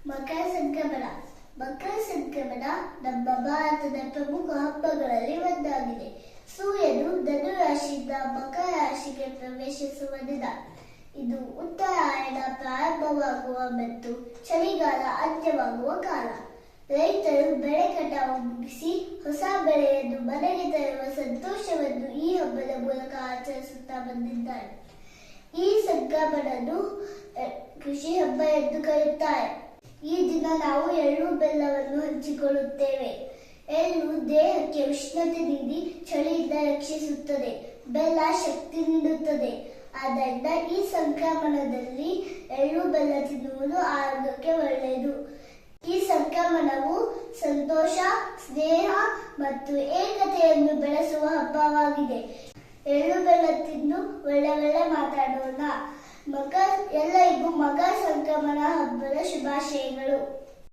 ಮಕರ ಸಂಕ್ರಮಣ. ಮಕರ ಸಂಕ್ರಮಣ ನಮ್ಮ ಭಾರತದ ಪ್ರಮುಖ ಹಬ್ಬಗಳಲ್ಲಿ ಒಂದಾಗಿದೆ. ಸೂರ್ಯನು ಧನು ರಾಶಿಯಿಂದ ಮಕರ ರಾಶಿಗೆ ಪ್ರವೇಶಿಸುವ ದಿನ. ಇದು ಉತ್ತರಾಯಣ ಪ್ರಾರಂಭವಾಗುವ ಮತ್ತು ಚಳಿಗಾಲ ಅಂತ್ಯವಾಗುವ ಕಾಲ. ರೈತರು ಬೆಳೆ ಕಟಾವು ಮುಗಿಸಿ ಹೊಸ ಬೆಳೆಯನ್ನು ಮನೆಗೆ ತರುವ ಸಂತೋಷವನ್ನು ಈ ಹಬ್ಬದ ಮೂಲಕ ಆಚರಿಸುತ್ತಾ ಬಂದಿದ್ದಾರೆ. ಈ ಸಂಕ್ರಮಣವನ್ನು ಕೃಷಿ ಹಬ್ಬ ಎಂದು ಕರೆಯುತ್ತಾರೆ. ಈ ದಿನ ನಾವು ಎಳ್ಳು ಬೆಲ್ಲವನ್ನು ಹಂಚಿಕೊಳ್ಳುತ್ತೇವೆ. ಎಳ್ಳು ದೇಹಕ್ಕೆ ಉಷ್ಣತೆ ನೀಡಿ ಚಳಿಯಿಂದ ರಕ್ಷಿಸುತ್ತದೆ. ಬೆಲ್ಲ ಶಕ್ತಿ ನೀಡುತ್ತದೆ. ಆದ್ದರಿಂದ ಈ ಸಂಕ್ರಮಣದಲ್ಲಿ ಎಳ್ಳು ಬೆಲ್ಲ ತಿನ್ನುವುದು ಆರೋಗ್ಯಕ್ಕೆ ಒಳ್ಳೆಯದು. ಈ ಸಂಕ್ರಮಣವು ಸಂತೋಷ, ಸ್ನೇಹ ಮತ್ತು ಏಕತೆಯನ್ನು ಬೆಳೆಸುವ ಹಬ್ಬವಾಗಿದೆ. ಎಳ್ಳು ಬೆಲ್ಲ ತಿಂದು ಒಳ್ಳೆ ಮಾತಾಡೋಣ. ಎಲ್ಲರಿಗೂ ಮಕರ ಸಂಕ್ರಮಣ ಹಬ್ಬದ ಶುಭಾಶಯಗಳು.